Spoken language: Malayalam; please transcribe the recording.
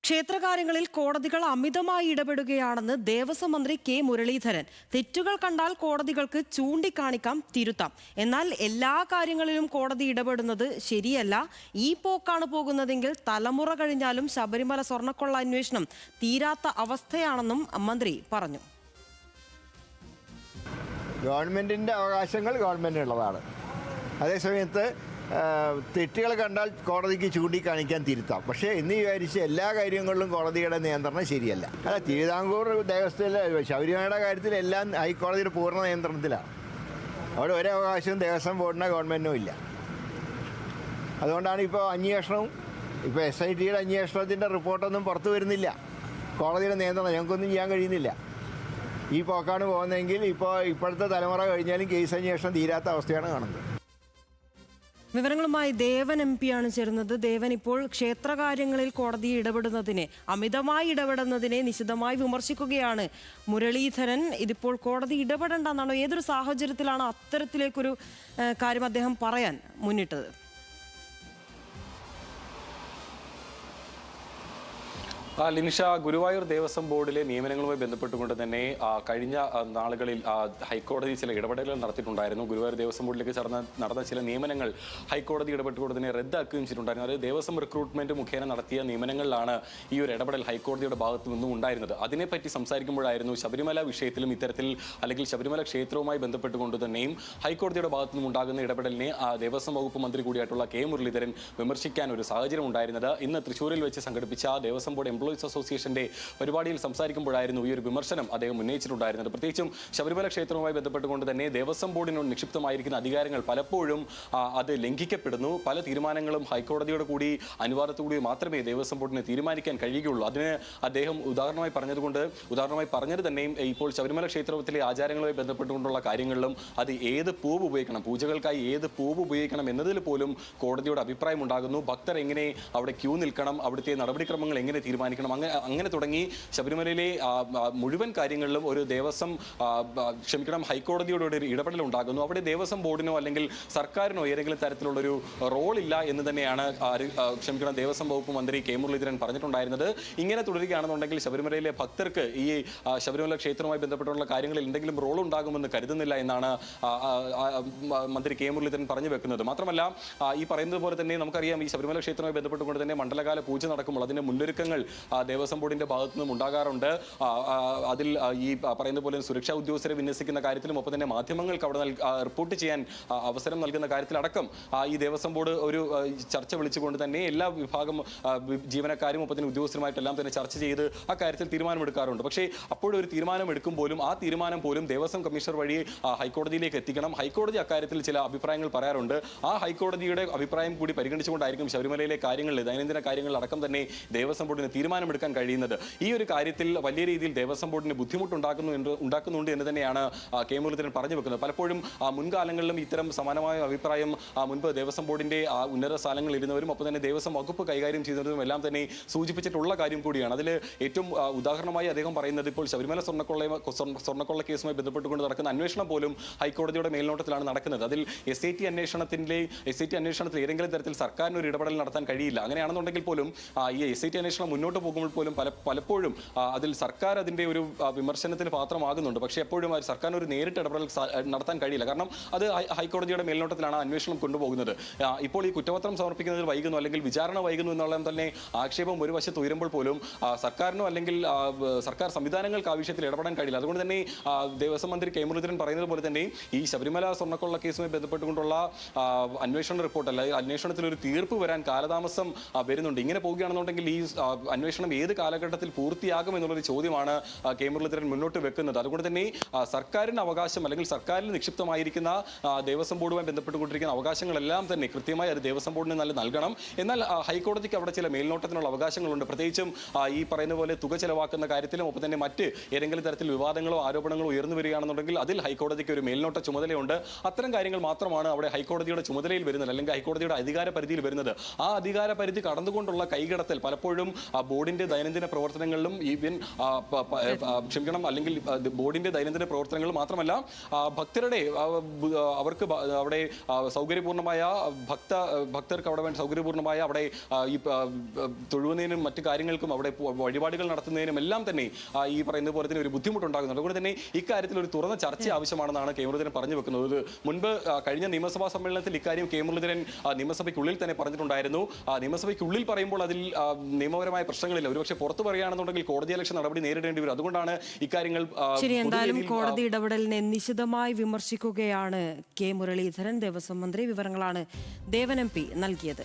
ക്ഷേത്രകാര്യങ്ങളിൽ കോടതികൾ അമിതമായി ഇടപെടുകയാണെന്ന് ദേവസ്വം മന്ത്രി കെ മുരളീധരൻ. തെറ്റുകൾ കണ്ടാൽ കോടതികൾക്ക് ചൂണ്ടിക്കാണിക്കാം, തിരുത്താം. എന്നാൽ എല്ലാ കാര്യങ്ങളിലും കോടതി ഇടപെടുന്നത് ശരിയല്ല. ഈ പോക്കാണ് പോകുന്നതെങ്കിൽ തലമുറ കഴിഞ്ഞാലും ശബരിമല സ്വർണ്ണക്കൊള്ള അന്വേഷണം തീരാത്ത അവസ്ഥയാണെന്നും മന്ത്രി പറഞ്ഞു. ഗവൺമെൻറ്റിൻ്റെ അവകാശങ്ങൾ ഗവൺമെൻറ്റിനുള്ളതാണ്. അതേസമയത്ത് തെറ്റുകൾ കണ്ടാൽ കോടതിക്ക് ചൂണ്ടിക്കാണിക്കാൻ തിരുത്താം. പക്ഷേ എന്ന് വിചാരിച്ച് എല്ലാ കാര്യങ്ങളിലും കോടതിയുടെ നിയന്ത്രണം ശരിയല്ല. അല്ല, തിരുവിതാംകൂർ ദേവസ്ഥയിലെ ശബരിമലയുടെ കാര്യത്തിൽ എല്ലാം ഹൈക്കോടതിയുടെ പൂർണ്ണ നിയന്ത്രണത്തിലാണ്. അവിടെ ഒരു അവകാശവും ദേവസ്വം ബോർഡിനോ ഗവൺമെൻറ്റിനും ഇല്ല. അതുകൊണ്ടാണ് ഇപ്പോൾ അന്വേഷണവും SITയുടെ അന്വേഷണത്തിൻ്റെ റിപ്പോർട്ടൊന്നും പുറത്തു വരുന്നില്ല. കോടതിയുടെ നിയന്ത്രണം ഞങ്ങൾക്കൊന്നും ചെയ്യാൻ കഴിയുന്നില്ല. ഈ പോക്കാണ് പോകുന്നതെങ്കിൽ ഇപ്പോഴത്തെ തലമുറ കഴിഞ്ഞാലും കേസ് അന്വേഷണം തീരാത്ത അവസ്ഥയാണ് കാണുന്നത്. വിവരങ്ങളുമായി ദേവൻ MP ആണ് ചേരുന്നത്. ദേവൻ, ഇപ്പോൾ ക്ഷേത്രകാര്യങ്ങളിൽ കോടതി ഇടപെടുന്നതിനെ, അമിതമായി ഇടപെടുന്നതിനെ നിശിതമായി വിമർശിക്കുകയാണ് മുരളീധരൻ. ഇതിപ്പോൾ കോടതി ഇടപെടണ്ടെന്നാണോ? ഏതൊരു സാഹചര്യത്തിലാണ് അത്തരത്തിലേക്കൊരു കാര്യം അദ്ദേഹം പറയാൻ മുന്നിട്ടത്? ലിനിഷ, ഗുരുവായൂർ ദേവസ്വം ബോർഡിലെ നിയമനങ്ങളുമായി ബന്ധപ്പെട്ടുകൊണ്ട് തന്നെ കഴിഞ്ഞ നാളുകളിൽ ഹൈക്കോടതി ചില ഇടപെടലുകൾ നടത്തിയിട്ടുണ്ടായിരുന്നു. ഗുരുവായൂർ ദേവസ്വം ബോർഡിലേക്ക് നടന്ന ചില നിയമനങ്ങൾ ഹൈക്കോടതി ഇടപെട്ടുകൊണ്ട് തന്നെ റദ്ദാക്കുകയും ചെയ്തിട്ടുണ്ടായിരുന്നു. അതായത് ദേവസ്വം റിക്രൂട്ട്മെന്റ് മുഖേന നടത്തിയ നിയമനങ്ങളിലാണ് ഈ ഒരു ഇടപെടൽ ഹൈക്കോടതിയുടെ ഭാഗത്തു നിന്നും ഉണ്ടായിരുന്നത്. അതിനെപ്പറ്റി സംസാരിക്കുമ്പോഴായിരുന്നു ശബരിമല വിഷയത്തിലും ഇത്തരത്തിൽ, അല്ലെങ്കിൽ ശബരിമല ക്ഷേത്രവുമായി ബന്ധപ്പെട്ടുകൊണ്ട് തന്നെയും ഹൈക്കോടതിയുടെ ഭാഗത്തു നിന്നും ഉണ്ടാകുന്ന ഇടപെടലിനെ ദേവസ്വം വകുപ്പ് മന്ത്രി കൂടിയായിട്ടുള്ള കെ മുരളീധരൻ വിമർശിക്കാൻ ഒരു സാഹചര്യം ഉണ്ടായിരുന്നത്. ഇന്ന് തൃശ്ശൂരിൽ വെച്ച് സംഘടിപ്പിച്ച ദേവസ്വം ബോർഡ് എംപ്ലോയീസ് അസോസിയേഷന്റെ പരിപാടിയിൽ സംസാരിക്കുമ്പോഴായിരുന്നു ഈ ഒരു വിമർശനം അദ്ദേഹം ഉന്നയിച്ചിട്ടുണ്ടായിരുന്നത്. പ്രത്യേകിച്ചും ശബരിമല ക്ഷേത്രവുമായി ബന്ധപ്പെട്ടുകൊണ്ട് തന്നെ ദേവസ്വം ബോർഡിനോട് നിക്ഷിപ്തമായിരിക്കുന്ന അധികാരങ്ങൾ പലപ്പോഴും അത് ലംഘിക്കപ്പെടുന്നു. പല തീരുമാനങ്ങളും ഹൈക്കോടതിയുടെ കൂടി അനുവാദത്തോടുകൂടി മാത്രമേ ദേവസ്വം ബോർഡിന് തീരുമാനിക്കാൻ കഴിയുകയുള്ളൂ. അതിന് അദ്ദേഹം ഉദാഹരണമായി പറഞ്ഞത് തന്നെയും ഇപ്പോൾ ശബരിമല ക്ഷേത്രത്തിലെ ആചാരങ്ങളുമായി ബന്ധപ്പെട്ടുകൊണ്ടുള്ള കാര്യങ്ങളിലും അത് ഏത് പൂവ് ഉപയോഗിക്കണം, പൂജകൾക്കായി ഏത് പൂവ് ഉപയോഗിക്കണം എന്നതിൽ പോലും കോടതിയുടെ അഭിപ്രായം ഉണ്ടാകുന്നു. ഭക്തർ എങ്ങനെ അവിടെ ക്യൂ നിൽക്കണം, അവിടുത്തെ നടപടിക്രമങ്ങൾ എങ്ങനെ തീരുമാനിക്കണം, അങ്ങനെ തുടങ്ങി ശബരിമലയിലെ മുഴുവൻ കാര്യങ്ങളിലും ഒരു ഹൈക്കോടതിയുടെ ഒരു ഇടപെടൽ ഉണ്ടാകുന്നു. അവിടെ ദേവസ്വം ബോർഡിനോ അല്ലെങ്കിൽ സർക്കാരിനോ ഏതെങ്കിലും തരത്തിലുള്ളൊരു റോളില്ല എന്ന് തന്നെയാണ് ദേവസ്വം വകുപ്പ് മന്ത്രി കെ മുരളീധരൻ പറഞ്ഞിട്ടുണ്ടായിരുന്നത്. ഇങ്ങനെ തുടരുകയാണെന്നുണ്ടെങ്കിൽ ശബരിമലയിലെ ഭക്തർക്ക് ഈ ശബരിമല ക്ഷേത്രവുമായി ബന്ധപ്പെട്ടുള്ള കാര്യങ്ങളിൽ എന്തെങ്കിലും റോൾ ഉണ്ടാകുമെന്ന് കരുതുന്നില്ല എന്നാണ് മന്ത്രി കെ മുരളീധരൻ പറഞ്ഞു വെക്കുന്നത്. മാത്രമല്ല, ഈ പറയുന്നത് പോലെ തന്നെ നമുക്കറിയാം, ഈ ശബരിമല ക്ഷേത്രവുമായി ബന്ധപ്പെട്ടുകൊണ്ട് തന്നെ മണ്ഡലകാല പൂജ നടക്കുമ്പോൾ അതിന്റെ മുന്നൊരുക്കങ്ങൾ ദേവസ്വം ബോർഡിന്റെ ഭാഗത്തു നിന്നും ഉണ്ടാകാറുണ്ട്. അതിൽ ഈ പറയുന്ന പോലെ സുരക്ഷാ ഉദ്യോഗസ്ഥരെ വിന്യസിക്കുന്ന കാര്യത്തിലും ഒപ്പം തന്നെ മാധ്യമങ്ങൾക്ക് അവിടെ റിപ്പോർട്ട് ചെയ്യാൻ അവസരം നൽകുന്ന കാര്യത്തിലടക്കം ഈ ദേവസ്വം ബോർഡ് ഒരു ചർച്ച വിളിച്ചുകൊണ്ട് തന്നെ എല്ലാ വിഭാഗം ജീവനക്കാരും ഒപ്പം തന്നെ ഉദ്യോഗസ്ഥരുമായിട്ടെല്ലാം തന്നെ ചർച്ച ചെയ്ത് ആ കാര്യത്തിൽ തീരുമാനമെടുക്കാറുണ്ട്. പക്ഷേ അപ്പോഴൊരു തീരുമാനം എടുക്കുമ്പോഴും ആ തീരുമാനം പോലും ദേവസ്വം കമ്മീഷണർ വഴി ഹൈക്കോടതിയിലേക്ക് എത്തിക്കണം. ഹൈക്കോടതി അക്കാര്യത്തിൽ ചില അഭിപ്രായങ്ങൾ പറയാറുണ്ട്. ആ ഹൈക്കോടതിയുടെ അഭിപ്രായം കൂടി പരിഗണിച്ചുകൊണ്ടായിരിക്കും ശബരിമലയിലെ കാര്യങ്ങളിൽ, ദൈനംദിന കാര്യങ്ങളിലടക്കം തന്നെ ദേവസ്വം ബോർഡിന് തീരുമാനമെടുക്കാൻ കഴിയുന്നത്. ഈ ഒരു കാര്യത്തിൽ വലിയ രീതിയിൽ ദേവസ്വം ബോർഡിന് ബുദ്ധിമുട്ടുണ്ടാക്കുന്നുണ്ട് എന്ന് തന്നെയാണ് കെ മുരളീധരൻ പറഞ്ഞു വെക്കുന്നത്. പലപ്പോഴും മുൻകാലങ്ങളിലും ഇത്തരം സമാനമായ അഭിപ്രായം മുൻപ് ദേവസ്വം ബോർഡിന്റെ ഉന്നത സ്ഥാനങ്ങളിൽ ഇരുന്നവരും ഒപ്പം തന്നെ ദേവസ്വം വകുപ്പ് കൈകാര്യം ചെയ്യുന്നവരും എല്ലാം തന്നെ സൂചിപ്പിച്ചിട്ടുള്ള കാര്യം കൂടിയാണ്. അതിൽ ഏറ്റവും ഉദാഹരണമായി അദ്ദേഹം പറയുന്നത്, ഇപ്പോൾ ശബരിമല സ്വർണ്ണക്കൊള്ള കേസുമായി ബന്ധപ്പെട്ടുകൊണ്ട് നടക്കുന്ന അന്വേഷണം പോലും ഹൈക്കോടതിയുടെ മേൽനോട്ടത്തിലാണ് നടക്കുന്നത്. അതിൽ SIT അന്വേഷണത്തിൽ ഏതെങ്കിലും തരത്തിൽ സർക്കാരിന് ഒരു ഇടപെടൽ നടത്താൻ കഴിയില്ല. അങ്ങനെയാണെന്നുണ്ടെങ്കിൽ പോലും ഈ SIT അന്വേഷണം മുന്നോട്ട് പോകുമ്പോൾ പോലും പലപ്പോഴും അതിൽ സർക്കാർ അതിന്റെ ഒരു വിമർശനത്തിന് പാത്രമാകുന്നുണ്ട്. പക്ഷേ എപ്പോഴും സർക്കാരിന് ഒരു നേരിട്ട് ഇടപെടൽ നടത്താൻ കഴിയില്ല. കാരണം അത് ഹൈക്കോടതിയുടെ മേൽനോട്ടത്തിലാണ് അന്വേഷണം കൊണ്ടുപോകുന്നത്. ഇപ്പോൾ ഈ കുറ്റപത്രം സമർപ്പിക്കുന്നതിൽ വൈകുന്നു അല്ലെങ്കിൽ വിചാരണ വൈകുന്നു എന്നുള്ള തന്നെ ആക്ഷേപം ഒരു വശത്ത് ഉയരുമ്പോൾ പോലും സർക്കാരിനോ അല്ലെങ്കിൽ സർക്കാർ സംവിധാനങ്ങൾക്ക് ആ വിഷയത്തിൽ ഇടപെടാൻ കഴിയില്ല. അതുകൊണ്ട് തന്നെ ദേവസ്വം മന്ത്രി കെ മുരളീധരൻ പറയുന്നത് പോലെ തന്നെ ഈ ശബരിമല സ്വർണ്ണക്കൊള്ള കേസുമായി ബന്ധപ്പെട്ടുകൊണ്ടുള്ള അന്വേഷണ റിപ്പോർട്ട് അല്ലെങ്കിൽ അന്വേഷണത്തിൽ ഒരു തീർപ്പ് വരാൻ കാലതാമസം വരുന്നുണ്ട്. ഇങ്ങനെ പോവുകയാണെന്നുണ്ടെങ്കിൽ ഈ അന്വേഷണം ഏത് കാലഘട്ടത്തിൽ പൂർത്തിയാകും എന്നുള്ളൊരു ചോദ്യമാണ് കെ മുരളീധരൻ മുന്നോട്ട് വെക്കുന്നത്. അതുകൊണ്ട് തന്നെ സർക്കാരിന് അവകാശം അല്ലെങ്കിൽ സർക്കാരിൽ നിക്ഷിപ്തമായിരിക്കുന്ന ദേവസ്വം ബോർഡുമായി ബന്ധപ്പെട്ടുകൊണ്ടിരിക്കുന്ന അവകാശങ്ങളെല്ലാം തന്നെ കൃത്യമായി അത് ദേവസ്വം ബോർഡിന് നൽകണം. എന്നാൽ ഹൈക്കോടതിക്ക് അവിടെ ചില മേൽനോട്ടത്തിനുള്ള അവകാശങ്ങളുണ്ട്. പ്രത്യേകിച്ചും ഈ പറയുന്ന പോലെ തുക ചെലവാക്കുന്ന കാര്യത്തിലും ഒപ്പം തന്നെ മറ്റ് ഏതെങ്കിലും തരത്തിൽ വിവാദങ്ങളോ ആരോപണങ്ങളോ ഉയർന്നു വരികയാണെന്നുണ്ടെങ്കിൽ അതിൽ ഹൈക്കോടതിക്ക് ഒരു മേൽനോട്ട ചുമതലയുണ്ട്. അത്തരം കാര്യങ്ങൾ മാത്രമാണ് അവിടെ ഹൈക്കോടതിയുടെ ചുമതലയിൽ വരുന്നത് അല്ലെങ്കിൽ ഹൈക്കോടതിയുടെ അധികാര പരിധിയിൽ വരുന്നത്. ആ അധികാര പരിധി കടന്നുകൊണ്ടുള്ള കൈകടത്തൽ പലപ്പോഴും ബോർഡ് ബോർഡിന്റെ ദൈനംദിന പ്രവർത്തനങ്ങളിലും ഈവൻ ക്ഷമിക്കണം, അല്ലെങ്കിൽ ബോർഡിന്റെ ദൈനംദിന പ്രവർത്തനങ്ങൾ മാത്രമല്ല ഭക്തരുടെ അവർക്ക് അവിടെ സൗകര്യപൂർണ്ണമായ ഭക്തർക്ക് അവിടെ വേണ്ട സൗകര്യപൂർണ്ണമായ അവിടെ ഈ തൊഴുവുന്നതിനും മറ്റു കാര്യങ്ങൾക്കും അവിടെ വഴിപാടുകൾ നടത്തുന്നതിനും എല്ലാം തന്നെ ഈ പറയുന്ന പോലെ തന്നെ ഒരു ബുദ്ധിമുട്ടുണ്ടാകുന്നുണ്ട്. അതുകൊണ്ട് തന്നെ ഇക്കാര്യത്തിൽ ഒരു തുറന്ന ചർച്ച ആവശ്യമാണെന്നാണ് കെ മുരളീധരൻ പറഞ്ഞു വെക്കുന്നത്. മുൻപ് കഴിഞ്ഞ നിയമസഭാ സമ്മേളനത്തിൽ ഇക്കാര്യം കെ മുരളീധരൻ നിയമസഭയ്ക്കുള്ളിൽ തന്നെ പറഞ്ഞിട്ടുണ്ടായിരുന്നു. നിയമസഭയ്ക്കുള്ളിൽ പറയുമ്പോൾ അതിൽ നിയമപരമായ പ്രശ്നങ്ങളില്ല. ഒരുപക്ഷെ പുറത്തു പറയുകയാണെന്നുണ്ടെങ്കിൽ കോടതിയലക്ഷ്യ നടപടി നേരിടേണ്ടി വരും. അതുകൊണ്ടാണ് ഇക്കാര്യങ്ങൾ ശരി. എന്തായാലും കോടതി ഇടപെടലിനെ നിശിതമായി വിമർശിക്കുകയാണ് കെ മുരളീധരൻ. ദേവസ്വം മന്ത്രി. വിവരങ്ങളാണ് ദേവൻ MP നൽകിയത്.